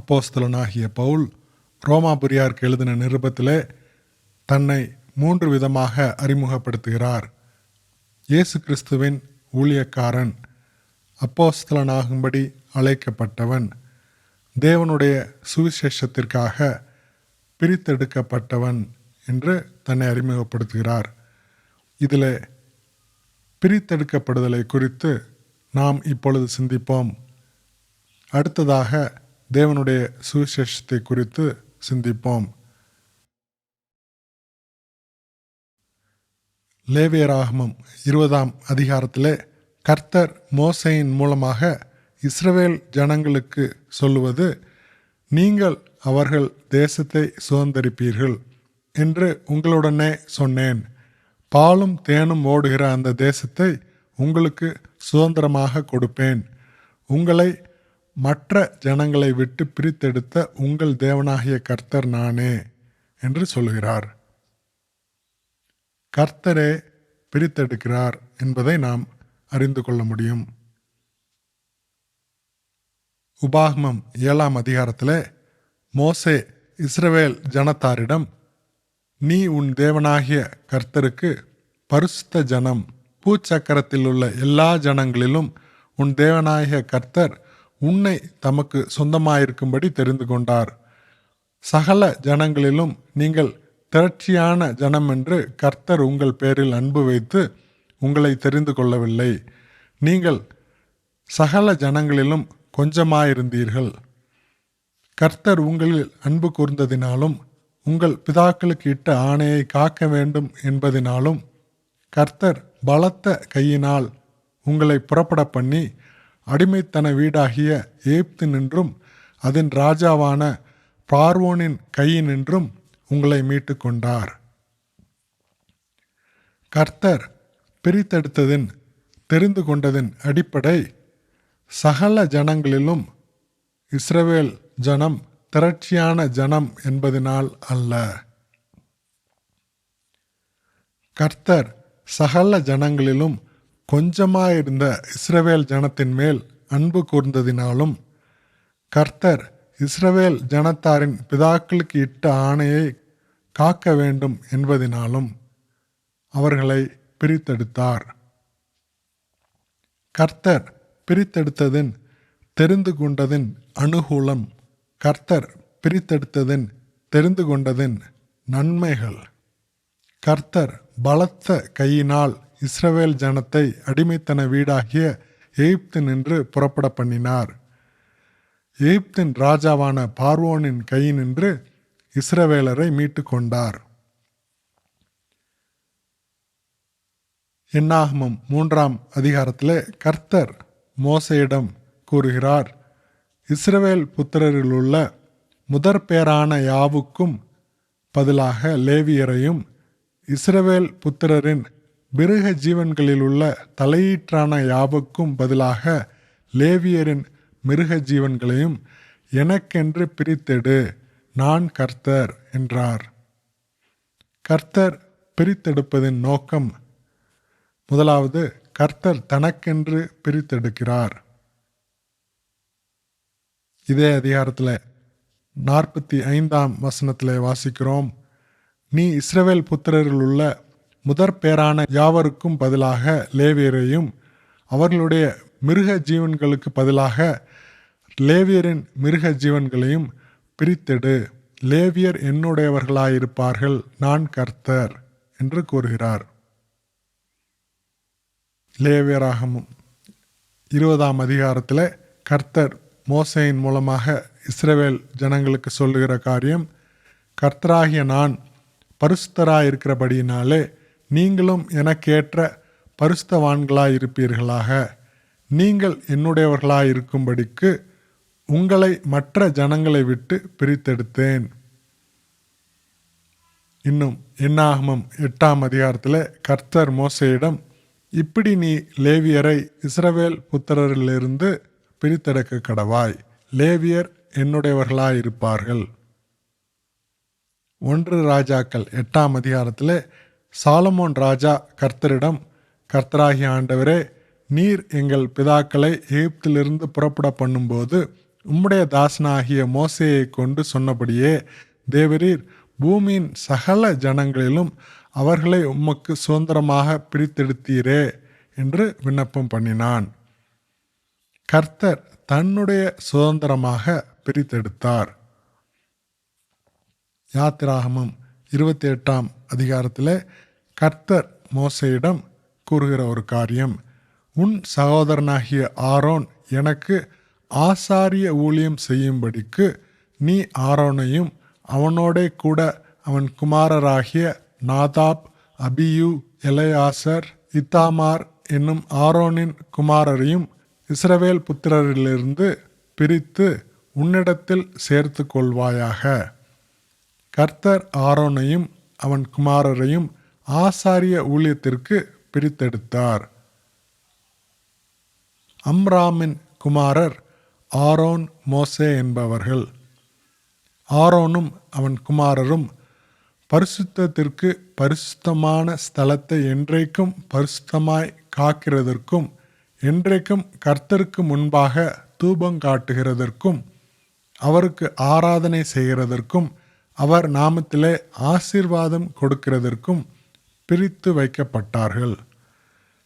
அப்போஸ்தலனாகிய பவுல் ரோமாபுரியாருக்கு எழுதின நிருபத்திலே தன்னை 3 விதமாக அறிமுகப்படுத்துகிறார். இயேசு கிறிஸ்துவின் ஊழியக்காரன், அப்போஸ்தலனாகும்படி அழைக்கப்பட்டவன், தேவனுடைய சுவிசேஷத்திற்காக பிரித்தெடுக்கப்பட்டவன் என்று தன்னை அறிமுகப்படுத்துகிறார். இதில் பிரித்தெடுக்கப்படுதலை குறித்து நாம் இப்பொழுது சிந்திப்போம். அடுத்ததாக தேவனுடைய சுவிசேஷத்தை குறித்து சிந்திப்போம். லேவியராகமம் 20ஆம் அதிகாரத்திலே கர்த்தர் மோசேயின் மூலமாக இஸ்ரவேல் ஜனங்களுக்கு சொல்லுவது, நீங்கள் அவர்கள் தேசத்தை சுதந்தரிப்பீர்கள் என்று உங்களுடனே சொன்னேன். பாலும் தேனும் ஓடுகிற அந்த தேசத்தை உங்களுக்கு சுதந்திரமாக கொடுப்பேன். உங்களை மற்ற ஜனங்களை விட்டு பிரித்தெடுத்த உங்கள் தேவனாகிய கர்த்தர் நானே என்று சொல்கிறார். கர்த்தரே பிரித்தெடுக்கிறார் என்பதை நாம் அறிந்து கொள்ள முடியும். உபாகமம் 7ஆம் அதிகாரத்திலே மோசே இஸ்ரவேல் ஜனத்தாரிடம், நீ உன் தேவனாகிய கர்த்தருக்கு பரிசுத்த ஜனம், பூச்சக்கரத்தில் உள்ள எல்லா ஜனங்களிலும் உன் தேவனாகிய கர்த்தர் உன்னை தமக்கு சொந்தமாயிருக்கும்படி தெரிந்து கொண்டார். சகல ஜனங்களிலும் நீங்கள் திரட்சியான ஜனம் என்று கர்த்தர் உங்கள் பேரில் அன்பு வைத்து உங்களை தெரிந்து கொள்ளவில்லை. நீங்கள் சகல ஜனங்களிலும் கொஞ்சமாயிருந்தீர்கள். கர்த்தர் உங்களில் அன்பு கூர்ந்ததினாலும் உங்கள் பிதாக்களுக்கு இட்ட ஆணையை காக்க வேண்டும் என்பதினாலும் கர்த்தர் பலத்த கையினால் உங்களை புறப்பட பண்ணி அடிமைத்தன வீடாகிய எகிப்தினின்றும் அதன் ராஜாவான பார்வோனின் கையினின்றும் உங்களை மீட்டு கொண்டார். கர்த்தர் பிரித்தெடுத்ததின் தெரிந்து கொண்டதின் அடிப்படை, சகல ஜனங்களிலும் இஸ்ரவேல் ஜனம் திரட்சியான ஜனம் என்பதனால் அல்ல. கர்த்தர் சகல ஜனங்களிலும் கொஞ்சமாயிருந்த இஸ்ரவேல் ஜனத்தின் மேல் அன்பு கூர்ந்ததினாலும் கர்த்தர் இஸ்ரவேல் ஜனத்தாரின் பிதாக்களுக்கு இட்ட ஆணையை காக்க வேண்டும் என்பதினாலும் அவர்களை பிரித்தெடுத்தார். கர்த்தர் பிரித்தெடுத்ததின் தெரிந்து கொண்டதின் அனுகூலம், கர்த்தர் பிரித்தெடுத்ததின் தெரிந்து கொண்டதின் நன்மைகள். கர்த்தர் பலத்த கையினால் இஸ்ரவேல் ஜனத்தை அடிமைத்தன வீடாகிய எகிப்தினின்று புறப்பட பண்ணினார். எகிப்தின் ராஜாவான பார்வோனின் கையினின்று இஸ்ரவேலரை மீட்டு கொண்டார். என்னாகமம் 3ஆம் அதிகாரத்திலே கர்த்தர் மோசேயிடம் கூறுகிறார், இஸ்ரவேல் புத்திரரிலுள்ள முதற்பேரான யாவுக்கும் பதிலாக லேவியரையும், இஸ்ரவேல் புத்திரரின் மிருக ஜீவன்களிலுள்ள தலையீற்றான யாவுக்கும் பதிலாக லேவியரின் மிருக ஜீவன்களையும் எனக்கென்று பிரித்தெடு, நான் கர்த்தர் என்றார். கர்த்தர் பிரித்தெடுப்பதின் நோக்கம், முதலாவது, கர்த்தர் தனக்கென்று பிரித்தெடுக்கிறார். இதே அதிகாரத்தில் 45ஆம் வசனத்தில் வாசிக்கிறோம், நீ இஸ்ரவேல் புத்திரரில் உள்ள முதற்பேரான யாவருக்கும் பதிலாக லேவியரையும் அவர்களுடைய மிருக ஜீவன்களுக்கு பதிலாக லேவியரின் மிருக ஜீவன்களையும் பிரித்தெடு, லேவியர் என்னுடையவர்களாயிருப்பார்கள், நான் கர்த்தர் என்று கூறுகிறார். லேவியராகமம் 20ஆம் அதிகாரத்தில் கர்த்தர் மோசேயின் மூலமாக இஸ்ரவேல் ஜனங்களுக்கு சொல்லுகிற காரியம், கர்த்தராகிய நான் பரிசுத்தராயிருக்கிறபடியினாலே நீங்களும் எனக்கேற்ற பரிசுத்தவான்களாயிருப்பீர்களாக, நீங்கள் என்னுடையவர்களாயிருக்கும்படிக்கு உங்களை மற்ற ஜனங்களை விட்டு பிரித்தெடுத்தேன். இன்னும் என்னாகமம் 8ஆம் அதிகாரத்தில் கர்த்தர் மோசேயிடம், இப்படி நீ லேவியரை இஸ்ரவேல் புத்திரரிலிருந்து பிரித்தெடுக்க கடவாய், லேவியர் என்னுடையவர்களாயிருப்பார்கள். 1 ராஜாக்கள் 8ஆம் அதிகாரத்தில் சாலமோன் ராஜா கர்த்தரிடம், கர்த்தராகிய ஆண்டவரே, நீர் எங்கள் பிதாக்களை எகிப்திலிருந்து புறப்பட பண்ணும்போது உம்முடைய தாசனாகிய மோசேயை கொண்டு சொன்னபடியே தேவரீர் பூமியின் சகல ஜனங்களிலும் அவர்களை உமக்கு சுதந்திரமாக பிரித்தெடுத்தீரே என்று விண்ணப்பம் பண்ணினான். கர்த்தர் தன்னுடைய சுதந்திரமாக பிரித்தெடுத்தார். யாத்திராகமம் 28ஆம் அதிகாரத்தில் கர்த்தர் மோசேயிடம் கூறுகிற ஒரு காரியம், உன் சகோதரனாகிய ஆரோன் எனக்கு ஆசாரிய ஊழியம் செய்யும்படிக்கு நீ ஆரோனையும் அவனோடே கூட அவன் குமாரராகிய நாதாப், அபியூ, எலெயாசர், இத்தாமார் என்னும் ஆரோனின் குமாரரையும் இஸ்ரவேல் புத்திரரிலிருந்து பிரித்து உன்னிடத்தில் சேர்த்து கொள்வாயாக. கர்த்தர் ஆரோனையும் அவன் குமாரரையும் ஆசாரிய ஊழியத்திற்கு பிரித்தெடுத்தார். அம்ராமின் குமாரர் ஆரோன், மோசே என்பவர்கள். ஆரோனும் அவன் குமாரரும் பரிசுத்தத்திற்கு பரிசுத்தமான ஸ்தலத்தை என்றைக்கும் பரிசுத்தமாய் காக்கிறதற்கும் என்றைக்கும் கர்த்தருக்கு முன்பாக தூபம் காட்டுகிறதற்கும் அவருக்கு ஆராதனை செய்கிறதற்கும் அவர் நாமத்திலே ஆசீர்வாதம் கொடுக்கிறதற்கும் பிரித்து வைக்கப்பட்டார்கள்.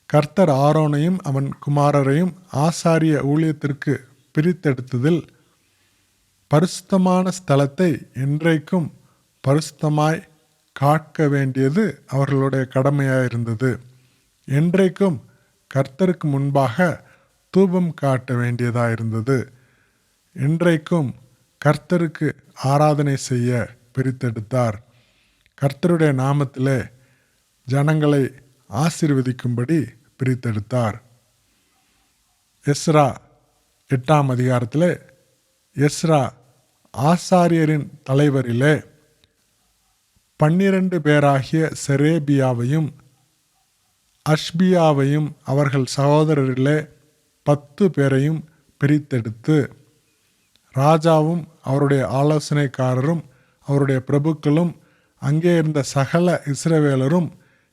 கர்த்தர் ஆரோனையும் அவன் குமாரரையும் ஆசாரிய ஊழியத்திற்கு பிரித்தெடுத்ததில் பரிசுத்தமான ஸ்தலத்தை என்றைக்கும் பரிசுத்தமாய் காக்க வேண்டியது அவர்களுடைய கடமையாயிருந்தது. என்றைக்கும் கர்த்தருக்கு முன்பாக தூபம் காட்ட வேண்டியதாயிருந்தது. என்றைக்கும் கர்த்தருக்கு ஆராதனை செய்ய பிரித்தெடுத்தார். கர்த்தருடைய நாமத்திலே ஜனங்களை ஆசீர்வதிக்கும்படி பிரித்தெடுத்தார். எஸ்ரா 8ஆம் அதிகாரத்தில் எஸ்ரா ஆசாரியரின் தலைவரிலே 12 பேராகிய செரேபியாவையும் அஷ்பியாவையும் அவர்கள் சகோதரரிலே 10 பேரையும் பிரித்தெடுத்து, ராஜாவும் அவருடைய ஆலோசனைக்காரரும் அவருடைய பிரபுக்களும் அங்கே இருந்த சகல இஸ்ரவேலரும்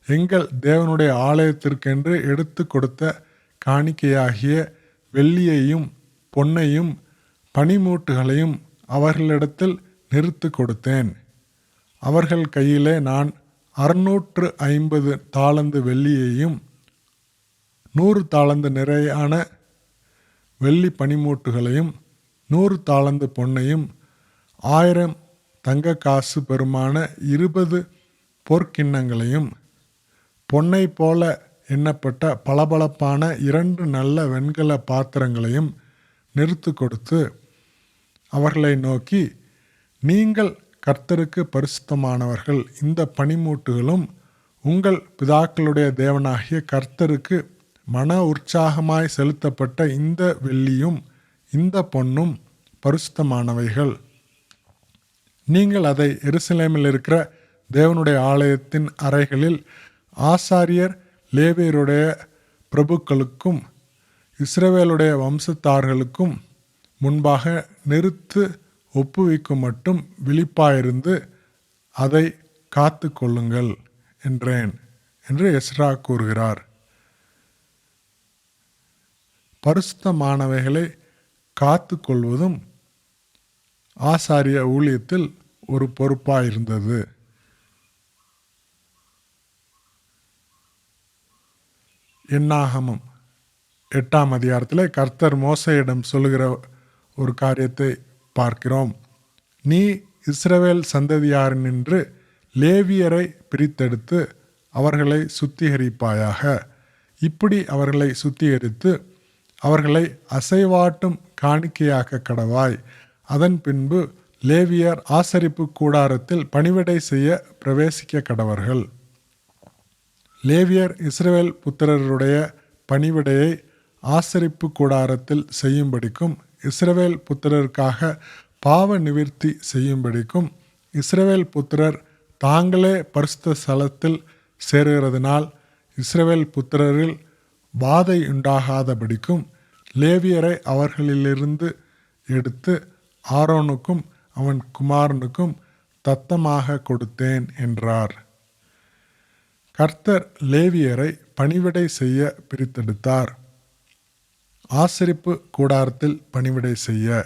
எங்கள் தேவனுடைய ஆலயத்திற்கென்று எடுத்து கொடுத்த காணிக்கையாகிய வெள்ளியையும் பொன்னையும் பனிமூட்டுகளையும் அவர்களிடத்தில் நிறுத்து கொடுத்தேன். அவர்கள் கையிலே நான் 650 தாலந்து வெள்ளியையும் 100 தாலந்து நிறையான வெள்ளி பனிமூட்டுகளையும் 100 தாலந்து பொன்னையும் 1000 தங்க காசு பெருமான 20 பொற்கிண்ணங்களையும் பொன்னை போல எண்ணப்பட்ட பளபளப்பான 2 நல்ல வெண்கல பாத்திரங்களையும் நிறுத்து கொடுத்து அவர்களை நோக்கி, நீங்கள் கர்த்தருக்கு பரிசுத்தமானவர்கள். இந்த பனிமூட்டுகளும் உங்கள் பிதாக்களுடைய தேவனாகிய கர்த்தருக்கு மன உற்சாகமாய் செலுத்தப்பட்ட இந்த வெள்ளியும் இந்த பொன்னும் பரிசுத்தமானவைகள். நீங்கள் அதை எருசலேமில் இருக்கிற தேவனுடைய ஆலயத்தின் அறைகளில் ஆசாரியர், லேவியருடைய பிரபுக்களுக்கும் இஸ்ரவேலுடைய வம்சத்தார்களுக்கும் முன்பாக நிறுத்து ஒப்புவிக்கும் மட்டும் விழிப்பாயிருந்து அதை காத்து கொள்ளுங்கள் என்றேன் என்று எஸ்ரா கூறுகிறார். பரிசுத்தமானவைகளை காத்து கொள்வதும் ஆசாரிய ஊழியத்தில் ஒரு பொறுப்பாயிருந்தது. என்னாகமம் 8ஆம் அதிகாரத்தில் கர்த்தர் மோசேயிடம் சொல்லுகிற ஒரு காரியத்தை பார்க்கிறோம். நீ இஸ்ரவேல் சந்ததியாரினின்று லேவியரை பிரித்தெடுத்து அவர்களை சுத்திகரிப்பாயாக. இப்படி அவர்களை சுத்திகரித்து அவர்களை அசைவாட்டும் காணிக்கையாக்க கடவாய். அதன் பின்பு லேவியர் ஆசரிப்பு கூடாரத்தில் பணிவிடை செய்ய பிரவேசிக்க கடவர்கள். லேவியர் இஸ்ரவேல் புத்திரருடைய பணிவிடையை ஆசரிப்பு கூடாரத்தில் செய்யும்படிக்கும் இஸ்ரவேல் புத்திரருக்காக பாவ நிவிர்த்தி செய்யும்படிக்கும் இஸ்ரவேல் புத்திரர் தாங்களே பரிசுத்த ஸ்தலத்தில் சேருகிறதுனால் இஸ்ரவேல் புத்திரரில் வாதை உண்டாகாதபடிக்கும் லேவியரை அவர்களிலிருந்து எடுத்து ஆரோனுக்கும் அவன் குமாரனுக்கும் தத்தமாக கொடுத்தேன் என்றார். கர்த்தர் லேவியரை பணிவிடை செய்ய பிரித்தெடுத்தார். ஆசரிப்பு கூடாரத்தில் பணிவிடை செய்ய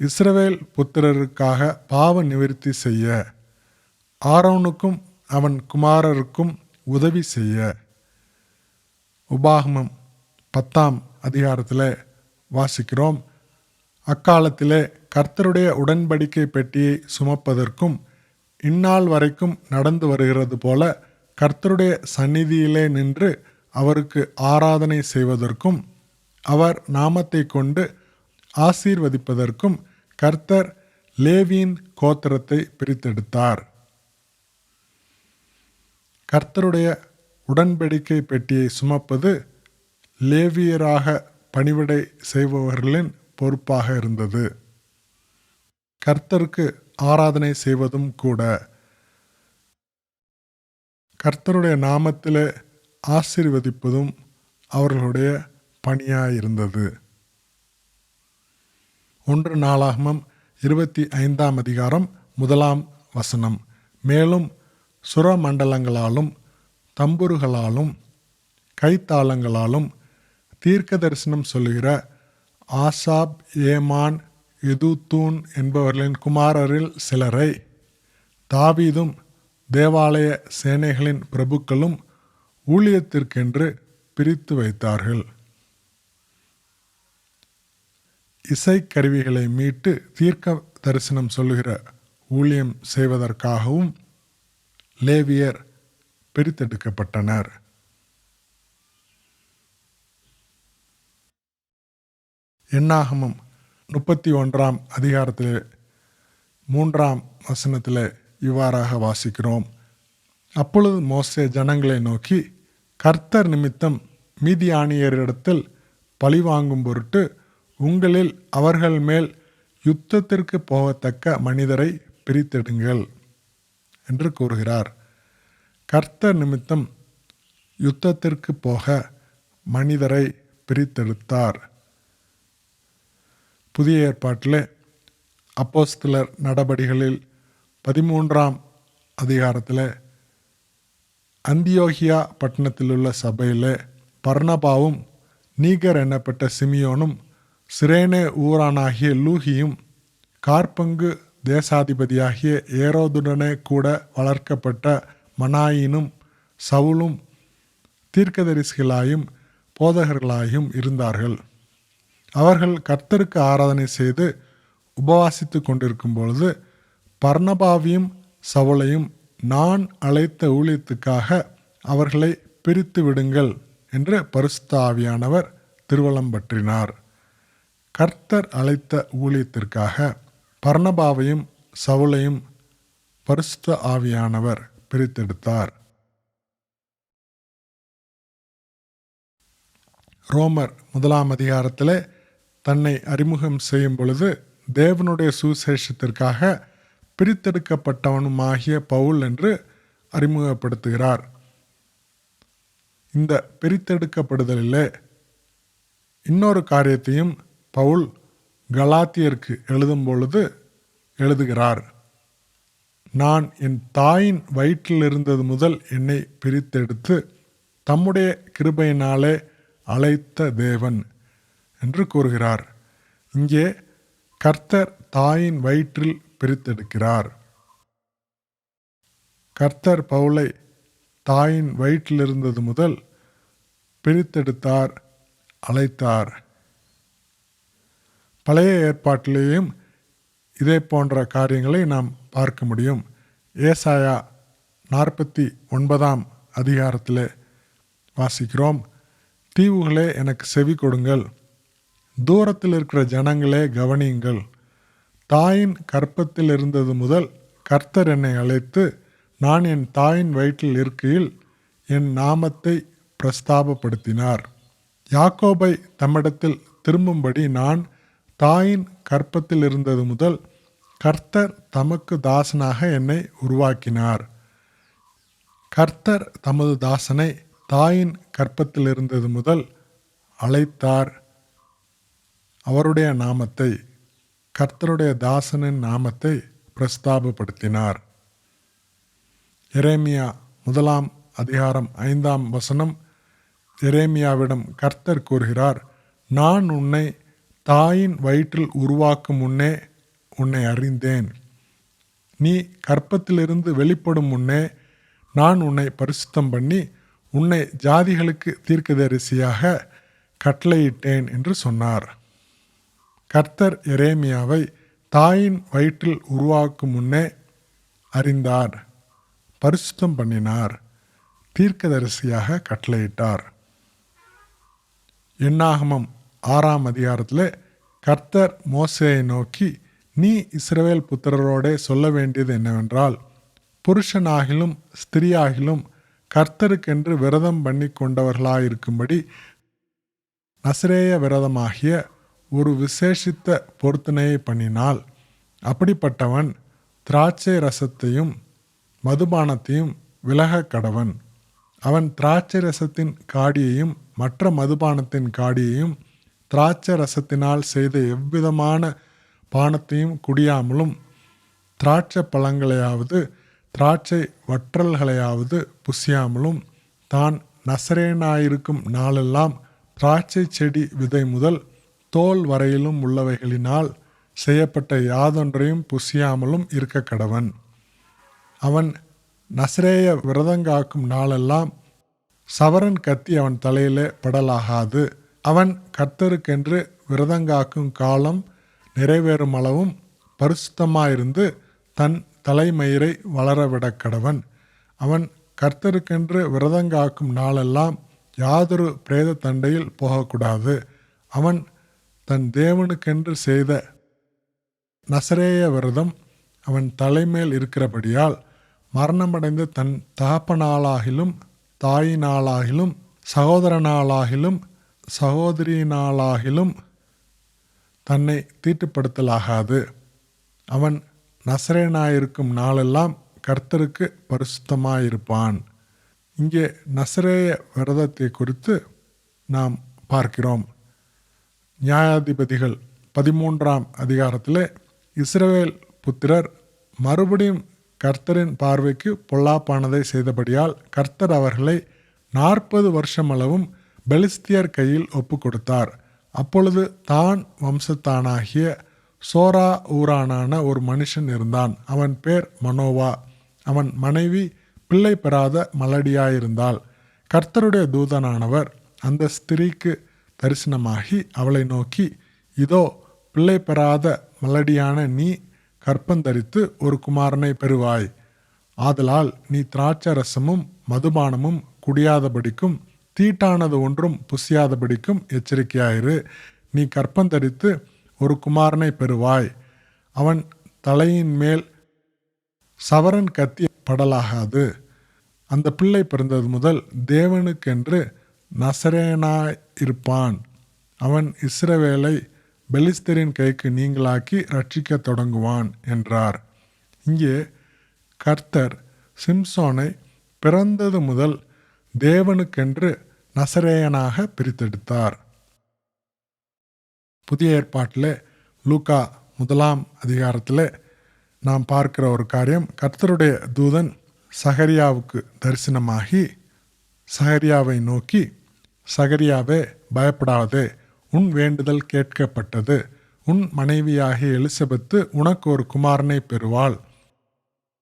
இஸ்ரவேல் புத்திரருக்காக பாவ நிவிர்த்தி செய்ய, ஆரோனுக்கும் அவன் குமாரருக்கும் உதவி செய்ய. உபாகமம் 10ஆம் அதிகாரத்தில் வாசிக்கிறோம். அக்காலத்திலே கர்த்தருடைய உடன்படிக்கை பெட்டியை சுமப்பதற்கும் இந்நாள் வரைக்கும் நடந்து வருகிறது போல கர்த்தருடைய சந்நிதியிலே நின்று அவருக்கு ஆராதனை செய்வதற்கும் அவர் நாமத்தை கொண்டு ஆசீர்வதிப்பதற்கும் கர்த்தர் லேவியின் கோத்திரத்தை பிரித்தெடுத்தார். கர்த்தருடைய உடன்படிக்கை பெட்டியை சுமப்பது லேவியராக பணிவிடை செய்பவர்களின் பொறுப்பாக இருந்தது. கர்த்தருக்கு ஆராதனை செய்வதும் கூட கர்த்தருடைய நாமத்திலே ஆசீர்வதிப்பதும் அவர்களுடைய பணியாயிருந்தது. 1 நாளாகமம் 25ஆம் அதிகாரம் 1ஆம் வசனம். மேலும் சுரமண்டலங்களாலும் தம்புருகளாலும் கைத்தாளங்களாலும் தீர்க்க தரிசனம் சொல்லுகிற ஆசாப், ஏமான், எதுத்தூன் என்பவர்களின் குமாரரில் சிலரை தாவீதும் தேவாலய சேனைகளின் பிரபுக்களும் ஊழியத்திற்கென்று பிரித்து வைத்தார்கள். இசைக்கருவிகளை மீட்டு தீர்க்க தரிசனம் சொல்லுகிற ஊழியம் செய்வதற்காகவும் லேவியர் பிரித்தெடுக்கப்பட்டனர். என்னாகமம் 31ஆம் அதிகாரத்தில் 3ஆம் வசனத்தில் இவ்வாறாக வாசிக்கிறோம். அப்பொழுது மோசே ஜனங்களை நோக்கி, கர்த்தர் நிமித்தம் மீதியானியரிடத்தில் பழிவாங்கும் பொருட்டு உங்களில் அவர்கள் மேல் யுத்தத்திற்கு போகத்தக்க மனிதரை பிரித்தெடுங்கள் என்று கூறுகிறார். கர்த்தர் நிமித்தம் யுத்தத்திற்கு போக மனிதரை பிரித்தெடுத்தார். புதிய ஏற்பாட்டில் அப்போஸ்தலர் நடபடிகளில் 13ஆம் அதிகாரத்தில் அந்தியோகியா பட்டணத்திலுள்ள சபையில் பர்னபாவும் நீகர் எனப்பட்ட சிமியோனும் சிரேனே ஊரானாகிய லூகியும் கார்பங்கு தேசாதிபதியாகிய ஏரோதுடனே கூட வளர்க்கப்பட்ட மனாயினும் சவுலும் தீர்க்கதரிசிகளாயும் போதகர்களாயும் இருந்தார்கள். அவர்கள் கர்த்தருக்கு ஆராதனை செய்து உபவாசித்து கொண்டிருக்கும் பொழுது பர்னபாவையும் சவுலையும், நான் அழைத்த ஊழியத்துக்காக அவர்களை பிரித்து விடுங்கள் என்று பரிசுத்த ஆவியானவர் திருவலம் பற்றினார். கர்த்தர் அழைத்த ஊழியத்திற்காக பர்னபாவையும் சவுலையும் பரிசுத்த ஆவியானவர் பிரித்தெடுத்தார். ரோமர் 1ஆம் அதிகாரத்தில் தன்னை அறிமுகம் செய்யும் பொழுது தேவனுடைய சுவிசேஷத்திற்காக பிரித்தெடுக்கப்பட்டவனுமாகிய பவுல் என்று அறிமுகப்படுத்துகிறார். இந்த பிரித்தெடுக்கப்படுதலிலே இன்னொரு காரியத்தையும் பவுல் கலாத்தியருக்கு எழுதும் பொழுது எழுதுகிறார். நான் என் தாயின் வயிற்றில் இருந்தது முதல் என்னை பிரித்தெடுத்து தம்முடைய கிருபையினாலே அழைத்த தேவன் என்று கூறுகிறார். இங்கே கர்த்தர் தாயின் வயிற்றில் பிரித்தெடுக்கிறார். கர்த்தர் பவுலை தாயின் வயிற்றில் இருந்தது முதல் பிரித்தெடுத்தார், அழைத்தார். பழைய ஏற்பாட்டிலேயும் இதே போன்ற காரியங்களை நாம் பார்க்க முடியும். ஏசாயா 49ஆம் அதிகாரத்தில் வாசிக்கிறோம். தீவுகளே எனக்கு செவி கொடுங்கள், தூரத்தில் இருக்கிற ஜனங்களே கவனியுங்கள். தாயின் கர்ப்பத்தில் இருந்தது முதல் கர்த்தர் என்னை அழைத்து, நான் என் தாயின் வயிற்றில் இருக்கையில் என் நாமத்தை பிரஸ்தாபப்படுத்தினார். யாக்கோபை தம்மிடத்தில் திரும்பும்படி நான் தாயின் கர்ப்பத்தில் இருந்தது முதல் கர்த்தர் தமக்கு தாசனாக என்னை உருவாக்கினார். கர்த்தர் தமது தாசனை தாயின் கர்ப்பத்தில் இருந்தது முதல் அழைத்தார். அவருடைய நாமத்தை, கர்த்தருடைய தாசனின் நாமத்தை பிரஸ்தாபப்படுத்தினார். எரேமியா 1ஆம் அதிகாரம் 5ஆம் வசனம். எரேமியாவிடம் கர்த்தர் கூறுகிறார், நான் உன்னை தாயின் வயிற்றில் உருவாக்கும் முன்னே உன்னை அறிந்தேன். நீ கர்ப்பத்திலிருந்து வெளிப்படும் முன்னே நான் உன்னை பரிசுத்தம் பண்ணி உன்னை ஜாதிகளுக்கு தீர்க்கதரிசியாக கட்டளையிட்டேன் என்று சொன்னார். கர்த்தர் எரேமியாவை தாயின் வயிற்றில் உருவாக்கும் முன்னே அறிந்தார், பரிசுத்தம் பண்ணினார், தீர்க்கதரிசியாக கட்டளையிட்டார். என்னாகமம் 6ஆம் அதிகாரத்தில் கர்த்தர் மோசேயை நோக்கி, நீ இஸ்ரவேல் புத்திரரோடே சொல்ல வேண்டியது என்னவென்றால், புருஷனாகிலும் ஸ்திரியாகிலும் கர்த்தருக்கென்று விரதம் பண்ணி கொண்டவர்களாயிருக்கும்படி நசரேய விரதமாகிய ஒரு விசேஷித்த பொருத்தனையை பண்ணினால், அப்படிப்பட்டவன் திராட்சை ரசத்தையும் மதுபானத்தையும் விலக கடவன். அவன் திராட்சை ரசத்தின் காடியையும் மற்ற மதுபானத்தின் காடியையும் திராட்சை ரசத்தினால் செய்த எவ்விதமான பானத்தையும் குடியாமலும், திராட்சை பழங்களையாவது திராட்சை வற்றல்களையாவது புசியாமலும், தான் நசரேயனாயிருக்கும் நாளெல்லாம் திராட்சை செடி விதை முதல் தோல் வரையிலும் உள்ளவைகளினால் செய்யப்பட்ட யாதொன்றையும் புசியாமலும் இருக்க கடவன். அவன் நசரேய விரதங்காக்கும் நாளெல்லாம் சவரன் கத்தி அவன் தலையிலே படலாகாது. அவன் கர்த்தருக்கென்று விரதங்காக்கும் காலம் நிறைவேறும் அளவும் பரிசுத்தமாயிருந்து தன் தலைமயிரை வளரவிடக் கடவன். அவன் கர்த்தருக்கென்று விரதங்காக்கும் நாளெல்லாம் யாதொரு பிரேத தண்டையில் போகக்கூடாது. அவன் தன் தேவனுக்கென்று செய்த நசரேய விரதம் அவன் தலைமேல் இருக்கிறபடியால் மரணமடைந்த தன் தகப்பனாலாகிலும் தாயினாலாகிலும் சகோதரனாலாகிலும் சகோதரியினாலாகிலும் தன்னை தீட்டுப்படுத்தலாகாது. அவன் நசரேயனாயிருக்கும் நாளெல்லாம் கர்த்தருக்கு பரிசுத்தமாயிருப்பான். இங்கே நசரேய விரதத்தை குறித்து நாம் பார்க்கிறோம். நியாயாதிபதிகள் 13ஆம் அதிகாரத்தில் இஸ்ரவேல் புத்திரர் மறுபடியும் கர்த்தரின் பார்வைக்கு பொல்லாப்பானதை செய்தபடியால் கர்த்தர் அவர்களை 40 வருஷமளவும் பெலிஸ்தியர் கையில் ஒப்பு கொடுத்தார். அப்பொழுது தான் வம்சத்தானாகிய சோரா ஊரானான ஒரு மனுஷன் இருந்தான். அவன் பேர் மனோவா. அவன் மனைவி பிள்ளை பெறாத மலடியாயிருந்தாள். கர்த்தருடைய தூதனானவர் அந்த ஸ்திரீக்கு தரிசனமாகி அவளை நோக்கி, இதோ பிள்ளை பெறாத மலடியான நீ கர்ப்பந்தரித்து ஒரு குமாரனை பெறுவாய். ஆதலால் நீ திராட்சை ரசமும் மதுபானமும் குடியாதபடிக்கும் தீட்டானது ஒன்றும் புசியாதபடிக்கும் எச்சரிக்கையாயிரு. நீ கர்ப்பந்தரித்து ஒரு குமாரனை பெறுவாய். அவன் தலையின் மேல் சவரன் கத்தி படலாகாது. அந்த பிள்ளை பிறந்தது முதல் தேவனுக்கென்று நசரேயனாயிருப்பான். அவன் இஸ்ரவேலை பெலிஸ்தரின் கைக்கு நீங்களாக்கி ரட்சிக்க தொடங்குவான் என்றார். இங்கே கர்த்தர் சிம்சோனை பிறந்தது முதல் தேவனுக்கென்று நசரேயனாக பிரித்தெடுத்தார். புதிய ஏற்பாட்டில் லூக்கா 1ஆம் அதிகாரத்தில் நாம் பார்க்கிற ஒரு காரியம், கர்த்தருடைய தூதன் சகரியாவுக்கு தரிசனமாகி சகரியாவை நோக்கி, சகரியாவே பயப்படாதே, உன் வேண்டுதல் கேட்கப்பட்டது. உன் மனைவியாகிய எலிசபெத்து உனக்கு ஒரு குமாரனை பெறுவாள்.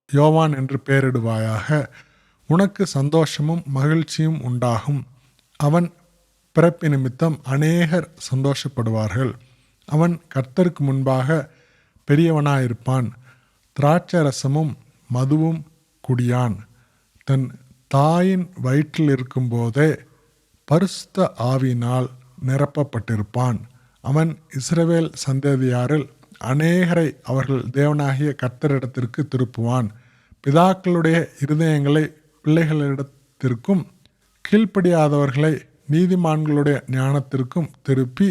யோவான் என்று பெயரிடுவாயாக. உனக்கு சந்தோஷமும் மகிழ்ச்சியும் உண்டாகும். அவன் பிறப்பு நிமித்தம் அநேகர் சந்தோஷப்படுவார்கள். அவன் கர்த்தருக்கு முன்பாக பெரியவனாயிருப்பான். திராட்சை ரசமும் மதுவும் குடியான். தன் தாயின் வயிற்றில் இருக்கும்போதே பரிசுத்த ஆவியினால் நிரப்பப்பட்டிருப்பான். அவன் இஸ்ரவேல் சந்ததியாரில் அநேகரை அவர்கள் தேவனாகிய கர்த்தரிடத்திற்கு திருப்புவான். பிதாக்களுடைய இருதயங்களை பிள்ளைகளிடத்திற்கும் கீழ்ப்படியாதவர்களை நீதிமான்களுடைய ஞானத்திற்கும் திருப்பி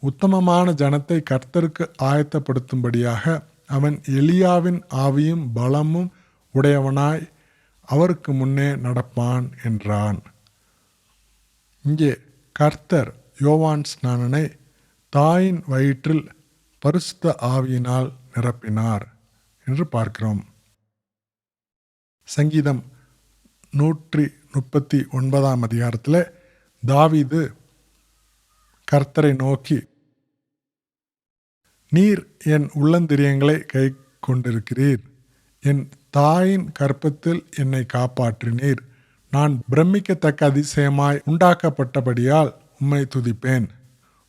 உத்தமமான ஜனத்தை கர்த்தருக்கு ஆயத்தப்படுத்தும்படியாக அவன் எலியாவின் ஆவியும் பலமும் உடையவனாய் அவருக்கு முன்னே நடப்பான் என்றான். இங்கே கர்த்தர் யோவான் ஸ்நானனை தாயின் வயிற்றில் பரிசுத்த ஆவியினால் நிரப்பினார் என்று பார்க்கிறோம். சங்கீதம் 139ஆம் அதிகாரத்தில் தாவீது கர்த்தரை நோக்கி, நீர் என் உள்ளந்திரியங்களை கை கொண்டிருக்கிறீர். என் தாயின் கர்ப்பத்தில் என்னை காப்பாற்றினீர். நான் பிரமிக்கத்தக்க அதிசயமாய் உண்டாக்கப்பட்டபடியால் உம்மை துதிப்பேன்.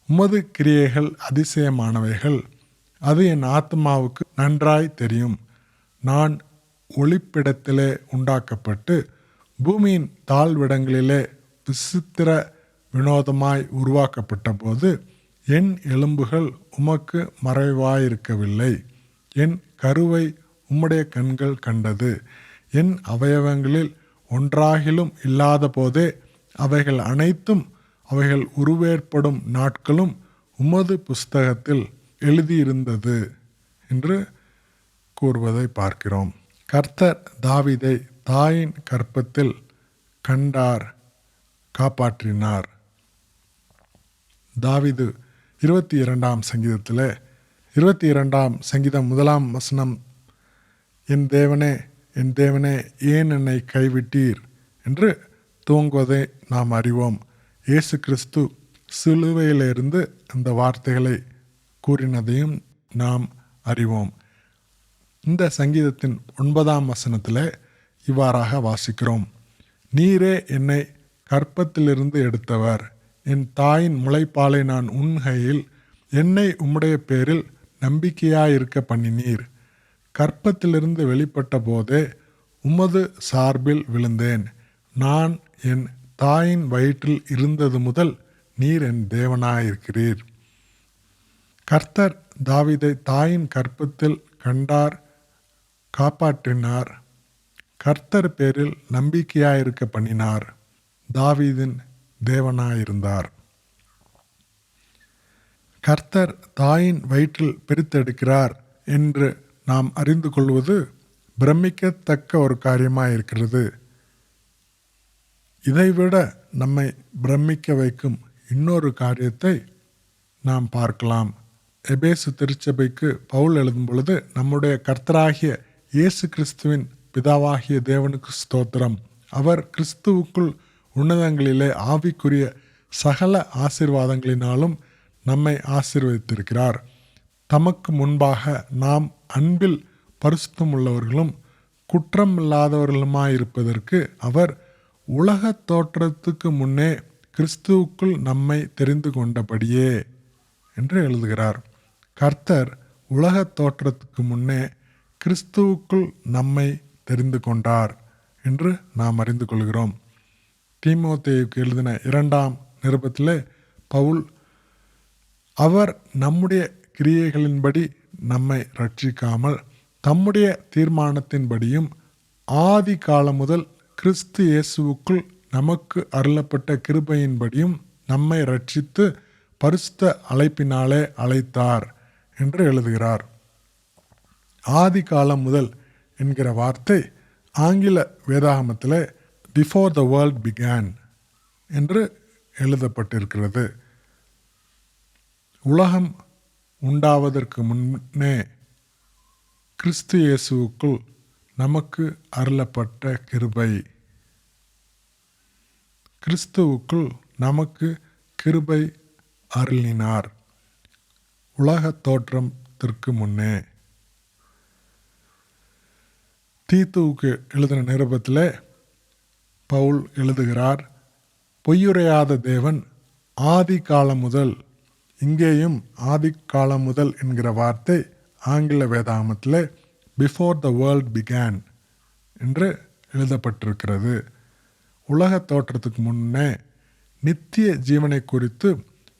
உமது கிரியைகள் அதிசயமானவைகள். அது என் ஆத்மாவுக்கு நன்றாய் தெரியும். நான் ஒளிப்பிடத்திலே உண்டாக்கப்பட்டு பூமியின் தாழ்விடங்களிலே விசித்திர வினோதமாய் உருவாக்கப்பட்ட போது என் எலும்புகள் உமக்கு மறைவாயிருக்கவில்லை. என் கருவை உம்முடைய கண்கள் கண்டது. என் அவயவங்களில் ஒன்றாகிலும் இல்லாத போதே அவைகள் அனைத்தும் அவைகள் உருவேற்படும் நாட்களும் உமது புஸ்தகத்தில் எழுதியிருந்தது என்று கூறுவதை பார்க்கிறோம். கர்த்தர் தாவீதை தாயின் கர்ப்பத்தில் கண்டார், காப்பாற்றினார். தாவீது 22ஆம் சங்கீதத்தில் 22ஆம் சங்கீதம் 1ஆம் வசனம், என் தேவனே என் தேவனே ஏன் என்னை கைவிட்டீர் என்று துவங்குவதை நாம் அறிவோம். இயேசு கிறிஸ்து சிலுவையிலிருந்து அந்த வார்த்தைகளை கூறினதையும் நாம் அறிவோம். இந்த சங்கீதத்தின் 9ஆம் வசனத்தில் இவ்வாறாக வாசிக்கிறோம். நீரே என்னை கர்ப்பத்திலிருந்து எடுத்தவர். என் தாயின் முளைப்பாலை நான் உண்கையில் என்னை உம்முடைய பேரில் நம்பிக்கையாயிருக்க பண்ணினீர். கர்ப்பத்திலிருந்து வெளிப்பட்ட போதே உமது சார்பில் விழுந்தேன். நான் என் தாயின் வயிற்றில் இருந்தது முதல் நீர் என் தேவனாயிருக்கிறீர். கர்த்தர் தாவீதை தாயின் கர்ப்பத்தில் கண்டார், காப்பாற்றினார். கர்த்தர் பேரில் நம்பிக்கையாயிருக்க பண்ணினார். தாவீதின் தேவனாயிருந்தார். கர்த்தர் தாயின் வயிற்றில் பிரித்தெடுக்கிறார் என்று நாம் அறிந்து கொள்வது பிரமிக்கத்தக்க ஒரு காரியமாயிருக்கிறது. இதைவிட நம்மை பிரமிக்க வைக்கும் இன்னொரு காரியத்தை நாம் பார்க்கலாம். எபேசு திருச்சபைக்கு பவுல் எழுதும் பொழுது, நம்முடைய கர்த்தராகிய இயேசு கிறிஸ்துவின் பிதாவாகிய தேவனுக்கு ஸ்தோத்திரம். அவர் கிறிஸ்துவுக்குள் உன்னதங்களிலே ஆவிக்குரிய சகல ஆசீர்வாதங்களினாலும் நம்மை ஆசீர்வதித்திருக்கிறார். தமக்கு முன்பாக நாம் அன்பில் பரிசுத்தம் உள்ளவர்களும் குற்றம் இல்லாதவர்களுமாயிருப்பதற்கு அவர் உலகத் தோற்றத்துக்கு முன்னே கிறிஸ்துவுக்குள் நம்மை தெரிந்து கொண்டபடியே என்று எழுதுகிறார். கர்த்தர் உலகத் தோற்றத்துக்கு முன்னே கிறிஸ்துவுக்குள் நம்மை தெரிந்து கொண்டார் என்று நாம் அறிந்து கொள்கிறோம். தீமோத்தேயுக்கு எழுதின 2ஆம் நிருபத்திலே பவுல், அவர் நம்முடைய கிரியைகளின்படி நம்மை ரட்சிக்காமல் தம்முடைய தீர்மானத்தின்படியும் ஆதி காலம் முதல் கிறிஸ்து இயேசுவுக்குள் நமக்கு அருளப்பட்ட கிருபையின்படியும் நம்மை ரட்சித்து பரிசுத்த அழைப்பினாலே அழைத்தார் என்று எழுதுகிறார். ஆதி காலம் முதல் என்கிற வார்த்தை ஆங்கில வேதாகமத்தில் பிஃபோர் த வேர்ல்ட் பிகான் என்று எழுதப்பட்டிருக்கிறது. உலகம் உண்டாவதற்கு முன்னே கிறிஸ்து இயேசுவுக்குள் நமக்கு அருளப்பட்ட கிருபை. கிறிஸ்துவுக்குள் நமக்கு கிருபை அருளினார் உலகத் தோற்றத்திற்கு முன்னே. தீத்துவுக்கு எழுதின நிருபத்தில் பவுல் எழுதுகிறார், பொய்யுரையாத தேவன் ஆதி காலம் முதல், இங்கேயும் ஆதி காலம் முதல் என்கிற வார்த்தை ஆங்கில வேதாகமத்தில் பிஃபோர் த வேர்ல்ட் பிகான் என்று எழுதப்பட்டிருக்கிறது. உலகத் தோற்றத்துக்கு முன்னே நித்திய ஜீவனை குறித்து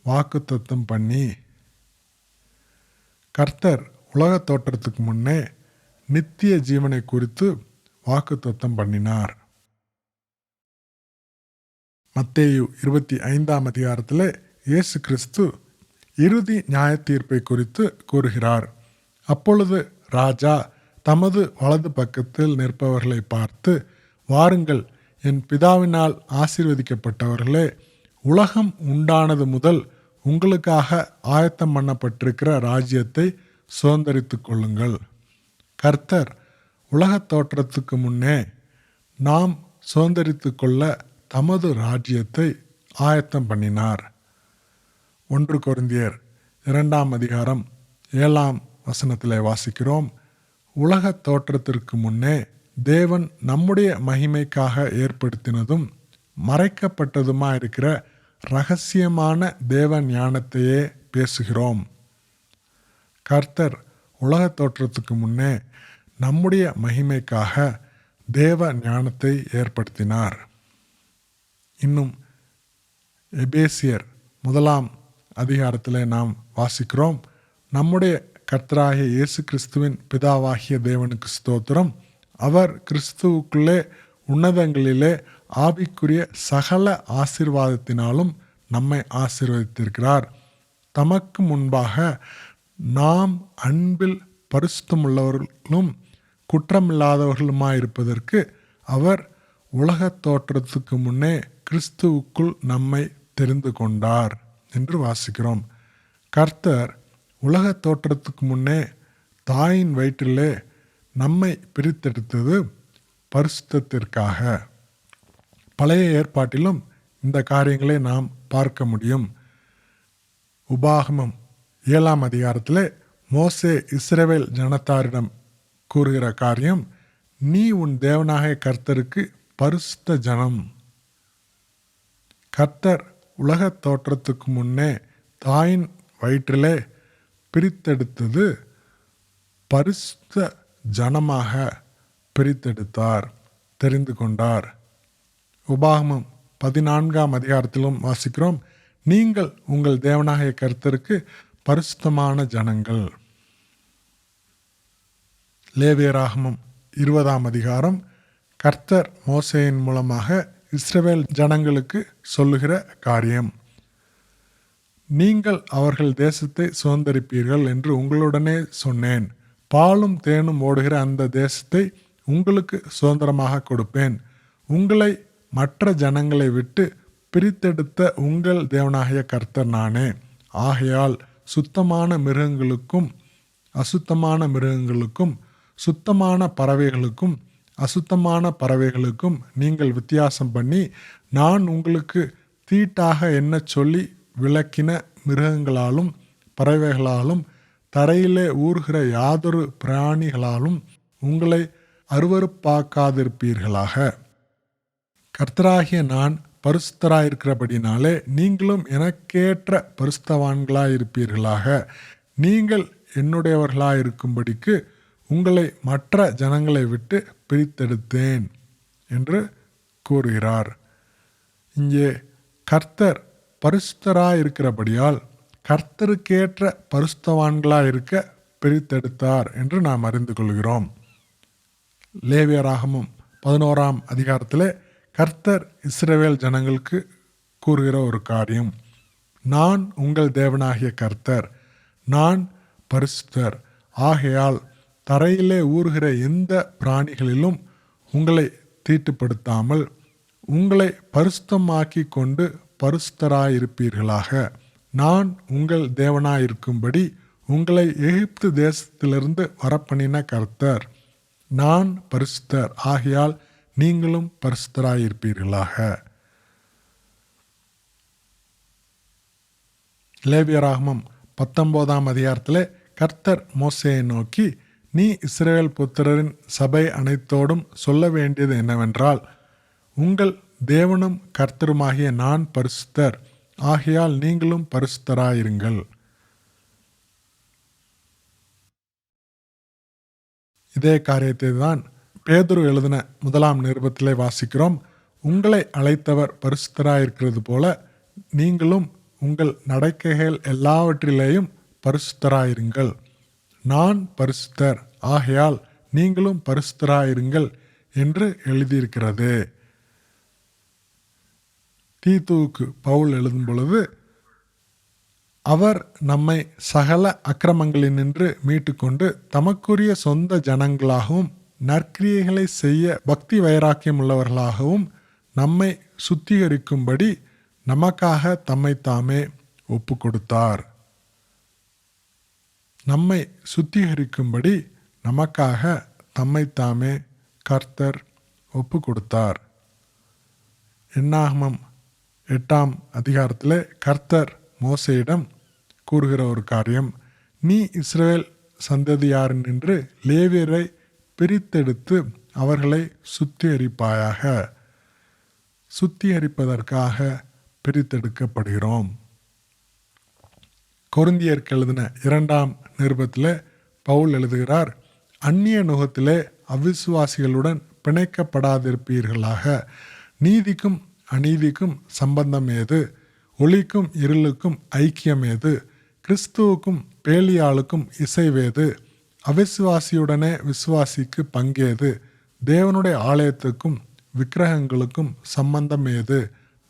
வாக்குத்தத்தம் பண்ணி, கர்த்தர் உலகத் தோற்றத்துக்கு முன்னே நித்திய ஜீவனை குறித்து வாக்குத்தத்தம் பண்ணினார். மத்தேயு 25ஆம் அதிகாரத்தில் இயேசு கிறிஸ்து இறுதி நியாய தீர்ப்பை குறித்து கூறுகிறார். அப்பொழுது ராஜா தமது வலது பக்கத்தில் நிற்பவர்களை பார்த்து, வாருங்கள், என் பிதாவினால் ஆசீர்வதிக்கப்பட்டவர்களே, உலகம் உண்டானது முதல் உங்களுக்காக ஆயத்தம் பண்ணப்பட்டிருக்கிற ராஜ்யத்தை சுதந்தரித்து கொள்ளுங்கள். கர்த்தர் உலகத் தோற்றத்துக்கு முன்னே நாம் சுதந்தரித்து கொள்ள தமது ராஜ்யத்தை ஆயத்தம் பண்ணினார். 1 கொரிந்தியர் 2ஆம் அதிகாரம் 7ஆம் வசனத்திலே வாசிக்கிறோம், உலகத் தோற்றத்திற்கு முன்னே தேவன் நம்முடைய மகிமைக்காக ஏற்படுத்தினதும் மறைக்கப்பட்டதுமாயிருக்கிற இரகசியமான தேவ ஞானத்தையே பேசுகிறோம். கர்த்தர் உலகத் தோற்றத்துக்கு முன்னே நம்முடைய மகிமைக்காக தேவ ஞானத்தை ஏற்படுத்தினார். இன்னும் எபேசியர் 1ஆம் அதிகாரத்தில் நாம் வாசிக்கிறோம், நம்முடைய கர்த்தராகிய இயேசு கிறிஸ்துவின் பிதாவாகிய தேவனுக்கு ஸ்தோத்திரம், அவர் கிறிஸ்துவுக்குள்ளே உன்னதங்களிலே ஆவிக்குரிய சகல ஆசீர்வாதத்தினாலும் நம்மை ஆசீர்வதித்திருக்கிறார். தமக்கு முன்பாக நாம் அன்பில் பரிசுத்தமுள்ளவர்களும் குற்றமில்லாதவர்களுமாயிருப்பதற்கு அவர் உலகத் தோற்றத்துக்கு முன்னே கிறிஸ்துவுக்குள் நம்மை தெரிந்து கொண்டார் என்று வாசிக்கிறோம். கர்த்தர் உலகத் தோற்றத்துக்கு முன்னே தாயின் வயிற்றிலே நம்மை பிரித்தெடுத்தது பரிசுத்தத்திற்காக. பழைய ஏற்பாட்டிலும் இந்த காரியங்களை நாம் பார்க்க முடியும். உபாகமம் 7ஆம் அதிகாரத்தில் மோசே இஸ்ரவேல் ஜனத்தாரிடம் கூறுகிற காரியம், நீ உன் தேவனாகிய கர்த்தருக்கு பரிசுத்த ஜனம். கர்த்தர் உலகத் தோற்றத்துக்கு முன்னே தாயின் வயிற்றிலே பிரித்தெடுத்தது பரிசுத்த ஜனமாக பிரித்தெடுத்தார், தெரிந்து கொண்டார். உபாகமம் 14ஆம் அதிகாரத்திலும் வாசிக்கிறோம், நீங்கள் உங்கள் தேவனாகிய கர்த்தருக்கு பரிசுத்தமான ஜனங்கள். லேவியராகமம் 20ஆம் அதிகாரம் கர்த்தர் மோசேயின் மூலமாக இஸ்ரவேல் ஜனங்களுக்கு சொல்லுகிற காரியம், நீங்கள் அவர்கள் தேசத்தை சுதந்தரிப்பீர்கள் என்று உங்களுடனே சொன்னேன். பாலும் தேனும் ஓடுகிற அந்த தேசத்தை உங்களுக்கு சுதந்திரமாக கொடுப்பேன். உங்களை மற்ற ஜனங்களை விட்டு பிரித்தெடுத்த உங்கள் தேவனாகிய கர்த்தர் நானே. ஆகையால் சுத்தமான மிருகங்களுக்கும் அசுத்தமான மிருகங்களுக்கும் சுத்தமான பறவைகளுக்கும் அசுத்தமான பறவைகளுக்கும் நீங்கள் வித்தியாசம் பண்ணி, நான் உங்களுக்கு தீட்டாக என்ன சொல்லி விளக்கின மிருகங்களாலும் பறவைகளாலும் தரையிலே ஊறுகிற யாதொரு பிராணிகளாலும் உங்களை அருவருப்பாக்காதிருப்பீர்களாக. கர்த்தராகிய நான் பரிசுத்தராயிருக்கிறபடினாலே நீங்களும் எனக்கேற்ற பரிசுத்தவான்களாயிருப்பீர்களாக. நீங்கள் என்னுடையவர்களாயிருக்கும்படிக்கு உங்களை மற்ற ஜனங்களை விட்டு பிரித்தெடுத்தேன் என்று கூறுகிறார். இங்கே கர்த்தர் பரிசுத்தராயிருக்கிறபடியால் கர்த்தருக்கேற்ற பரிசுத்தவான்களாயிருக்க பிரித்தெடுத்தார் என்று நாம் அறிந்து கொள்கிறோம். லேவியராகமம் 11ஆம் அதிகாரத்திலே கர்த்தர் இஸ்ரவேல் ஜனங்களுக்கு கூறுகிற ஒரு காரியம், நான் உங்கள் தேவனாகிய கர்த்தர், நான் பரிசுத்தர். ஆகையால் தரையிலே ஊறுகிற எந்த பிராணிகளிலும் உங்களை தீட்டுப்படுத்தாமல் உங்களை பரிசுத்தமாக்கி கொண்டு பரிசுத்தராயிருப்பீர்களாக. நான் உங்கள் தேவனாயிருக்கும்படி உங்களை எகிப்து தேசத்திலிருந்து வரப்பண்ணின கர்த்தர், நான் பரிசுத்தர். ஆகையால் நீங்களும் பரிசுத்தராயிருப்பீர்களாக. லேவியராகமம் 19ஆம் அதிகாரத்தில் கர்த்தர் மோசேயை நோக்கி, நீ இஸ்ரவேல் புத்திரரின் சபை அனைத்தோடும் சொல்ல வேண்டியது என்னவென்றால், உங்கள் தேவனும் கர்த்தருமாகிய நான் பரிசுத்தர். ஆகையால் நீங்களும் பரிசுத்தராயிருங்கள். இதே காரியத்தை தான் பேதுரு எழுதின 1ஆம் நிருபத்திலே வாசிக்கிறோம். உங்களை அழைத்தவர் பரிசுத்தராயிருக்கிறது போல நீங்களும் உங்கள் நடக்கைகள் எல்லாவற்றிலேயும் பரிசுத்தராயிருங்கள். நான் பரிசுத்தர், ஆகையால் நீங்களும் பரிசுத்தராயிருங்கள் என்று எழுதியிருக்கிறது. தீத்துவுக்கு பவுல் எழுதும் பொழுது, அவர் நம்மை சகல அக்கிரமங்களினின்று மீட்டுக்கொண்டு தமக்குரிய சொந்த ஜனங்களாகவும் நற்கிரியைகளை செய்ய பக்தி வைராக்கியம் உள்ளவர்களாகவும் நம்மை சுத்திகரிக்கும்படி நமக்காக தம்மை தாமே ஒப்பு கொடுத்தார். நம்மை சுத்திகரிக்கும்படி நமக்காக தம்மை தாமே கர்த்தர் ஒப்பு கொடுத்தார். என்னாகமம் 8ஆம் அதிகாரத்தில் கர்த்தர் மோசேயிடம் கூறுகிற ஒரு காரியம், நீ இஸ்ரவேல் சந்ததியாரினின்று லேவியரை பிரித்தெடுத்து அவர்களை சுத்திகரிப்பாயாக. சுத்திகரிப்பதற்காக பிரித்தெடுக்கப்படுகிறோம். கொரிந்தியருக்கு எழுதின 2ஆம் நிருபத்திலே பவுல் எழுதுகிறார், அந்நிய நுகத்திலே அவிசுவாசிகளுடன் பிணைக்கப்படாதிருப்பீர்களாக. நீதிக்கும் அநீதிக்கும் சம்பந்தம் ஏது? ஒளிக்கும் இருளுக்கும் ஐக்கியம் ஏது? கிறிஸ்துவுக்கும் பேலியாளுக்கும் இசைவேது? அவிசுவாசியுடனே விசுவாசிக்கு பங்கேது? தேவனுடைய ஆலயத்துக்கும் விக்கிரகங்களுக்கும் சம்பந்தம் ஏது?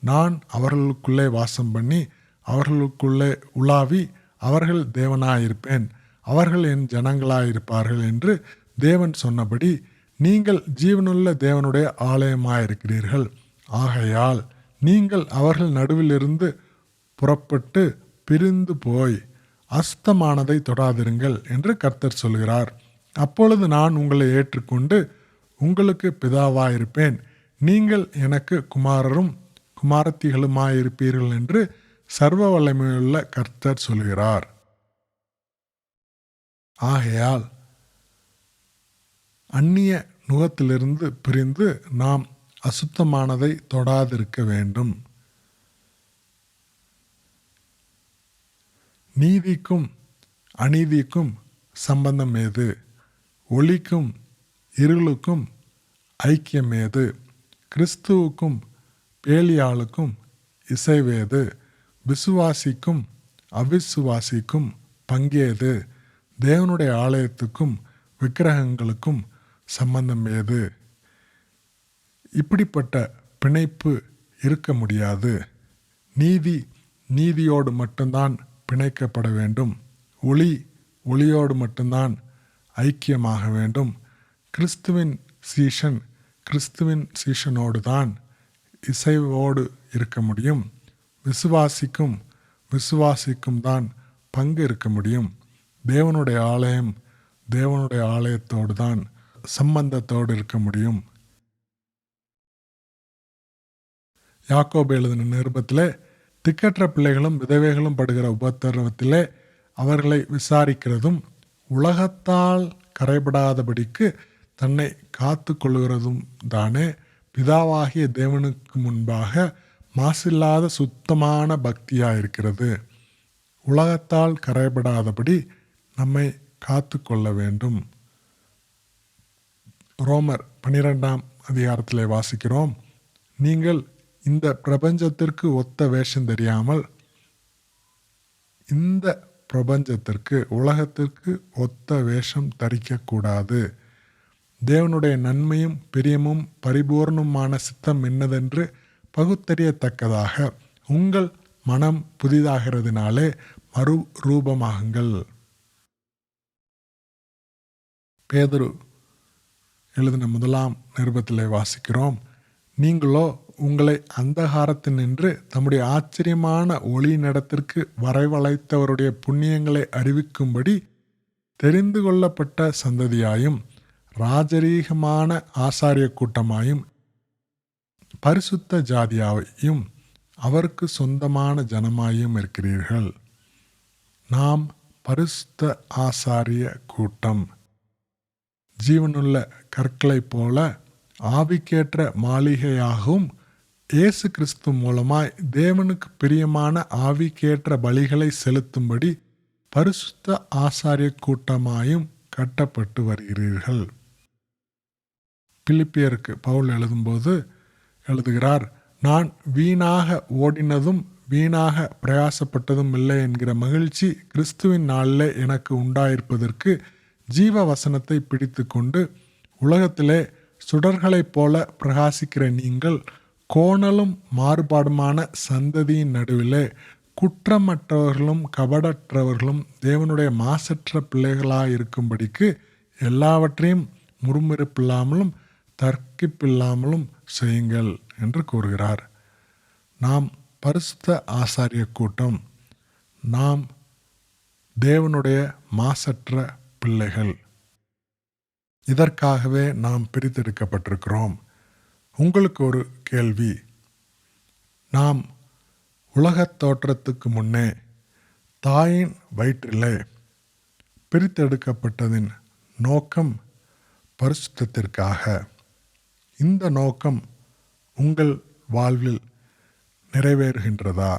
நான் அவர்களுக்குள்ளே வாசம் பண்ணி அவர்களுக்குள்ளே உலாவி அவர்கள் தேவனாயிருப்பேன், அவர்கள் என் ஜனங்களாயிருப்பார்கள் என்று தேவன் சொன்னபடி நீங்கள் ஜீவனுள்ள தேவனுடைய ஆலயமாயிருக்கிறீர்கள். ஆகையால் நீங்கள் அவர்கள் நடுவிலிருந்து புறப்பட்டு பிரிந்து போய் அஸ்தமானதை தொடாதிருங்கள் என்று கர்த்தர் சொல்கிறார். அப்பொழுது நான் உங்களை ஏற்றுக்கொண்டு உங்களுக்கு பிதாவாயிருப்பேன், நீங்கள் எனக்கு குமாரரும் குமாரத்திகளுமாயிருப்பீர்கள் என்று சர்வ வல்லமையுள்ள கர்த்தர் சொல்கிறார். ஆகையால் அந்நிய நுகத்திலிருந்து பிரிந்து நாம் அசுத்தமானதை தொடாதிருக்க வேண்டும். நீதிக்கும் அநீதிக்கும் சம்பந்தம் ஏது? ஒளிக்கும் இருளுக்கும் ஐக்கியம் ஏது? கிறிஸ்துவுக்கும் பேலியாளுக்கும் இசைவேது? விசுவாசிக்கும் அவிசுவாசிக்கும் பங்கேது? தேவனுடைய ஆலயத்துக்கும் விக்கிரகங்களுக்கும் சம்பந்தம் ஏது? இப்படிப்பட்ட பிணைப்பு இருக்க முடியாது. நீதி நீதியோடு மட்டும்தான் பிணைக்கப்பட வேண்டும். ஒளி ஒளியோடு மட்டும்தான் ஐக்கியமாக வேண்டும். கிறிஸ்துவின் சீஷன் கிறிஸ்துவின் சீஷனோடு தான் இசைவோடு இருக்க முடியும். விசுவாசிக்கும் விசுவாசிக்கும் தான் பங்கு இருக்க முடியும். தேவனுடைய ஆலயம் தேவனுடைய ஆலயத்தோடு தான் சம்பந்தத்தோடு இருக்க முடியும். யாக்கோபு எழுதின நிருபத்திலே திக்கற்ற பிள்ளைகளும் விதவைகளும் படுகிற உபத்திரவத்திலே அவர்களை விசாரிக்கிறதும் உலகத்தால் கரைபடாதபடிக்கு தன்னை காத்து கொள்கிறதும் தானே பிதாவாகிய தேவனுக்கு முன்பாக மாசில்லாத சுத்தமான பக்தியாயிருக்கிறது. உலகத்தால் கரைபடாதபடி நம்மை காத்து கொள்ள வேண்டும். ரோமர் 12ஆம் அதிகாரத்திலே வாசிக்கிறோம், நீங்கள் இந்த பிரபஞ்சத்திற்கு ஒத்த வேஷம் தெரியாமல் இந்த பிரபஞ்சத்திற்கு உலகத்திற்கு ஒத்த வேஷம் தரிக்கக்கூடாது. தேவனுடைய நன்மையும் பிரியமும் பரிபூர்ணமான சித்தம் என்னதென்று பகுத்தறியத்தக்கதாக உங்கள் மனம் புதிதாகிறதுனாலே மறு ரூபமாகுங்கள். பேதுரு எழுதின 1ஆம் நிருபத்திலே வாசிக்கிறோம், நீங்களோ உங்களை அந்தகாரத்தினின்று தம்முடைய ஆச்சரியமான ஒளி நடத்திற்கு வரவழைத்தவருடைய புண்ணியங்களை அறிவிக்கும்படி தெரிந்து கொள்ளப்பட்ட சந்ததியாயும் ராஜரீகமான ஆசாரிய கூட்டமாயும் பரிசுத்த ஜாதியாயும் அவருக்கு சொந்தமான ஜனமாயும் இருக்கிறீர்கள். நாம் பரிசுத்த ஆசாரிய கூட்டம். ஜீவனுள்ள கற்களைப் போல ஆவிக்கேற்ற மாளிகையாகவும் இயேசு கிறிஸ்து மூலமாய் தேவனுக்கு பிரியமான ஆவிக்கேற்ற பலிகளை செலுத்தும்படி பரிசுத்த ஆசாரிய கூட்டமாயும் கட்டப்பட்டு வருகிறீர்கள். பிலிப்பியருக்கு பவுல் எழுதும்போது எழுதுகிறார், நான் வீணாக ஓடினதும் வீணாக பிரயாசப்பட்டதும் இல்லை என்கிற மகிழ்ச்சி கிறிஸ்துவின் நாளில் எனக்கு உண்டாயிருப்பதற்கு ஜீவ வசனத்தை பிடித்து கொண்டு உலகத்திலே சுடர்களைப் போல பிரகாசிக்கிற நீங்கள் கோணலும் மாறுபாடுமான சந்ததியின் நடுவிலே குற்றமற்றவர்களும் கபடற்றவர்களும் தேவனுடைய மாசற்ற பிள்ளைகளாயிருக்கும்படிக்கு எல்லாவற்றையும் முறுமுறுப்பில்லாமலும் தர்க்கிப்பில்லாமலும் செய்யுங்கள் என்று கூறுகிறார். நாம் பரிசுத்த ஆசாரிய கூட்டம். நாம் தேவனுடைய மாசற்ற பிள்ளைகள். இதற்காகவே நாம் பிரித்தெடுக்கப்பட்டிருக்கிறோம். உங்களுக்கு ஒரு கேள்வி. நாம் உலகத் தோற்றத்துக்கு முன்னே தாயின் வயிற்றிலே பிரித்தெடுக்கப்பட்டதின் நோக்கம் பரிசுத்தத்திற்காக. இந்த நோக்கம் உங்கள் வாழ்வில் நிறைவேறுகின்றதா?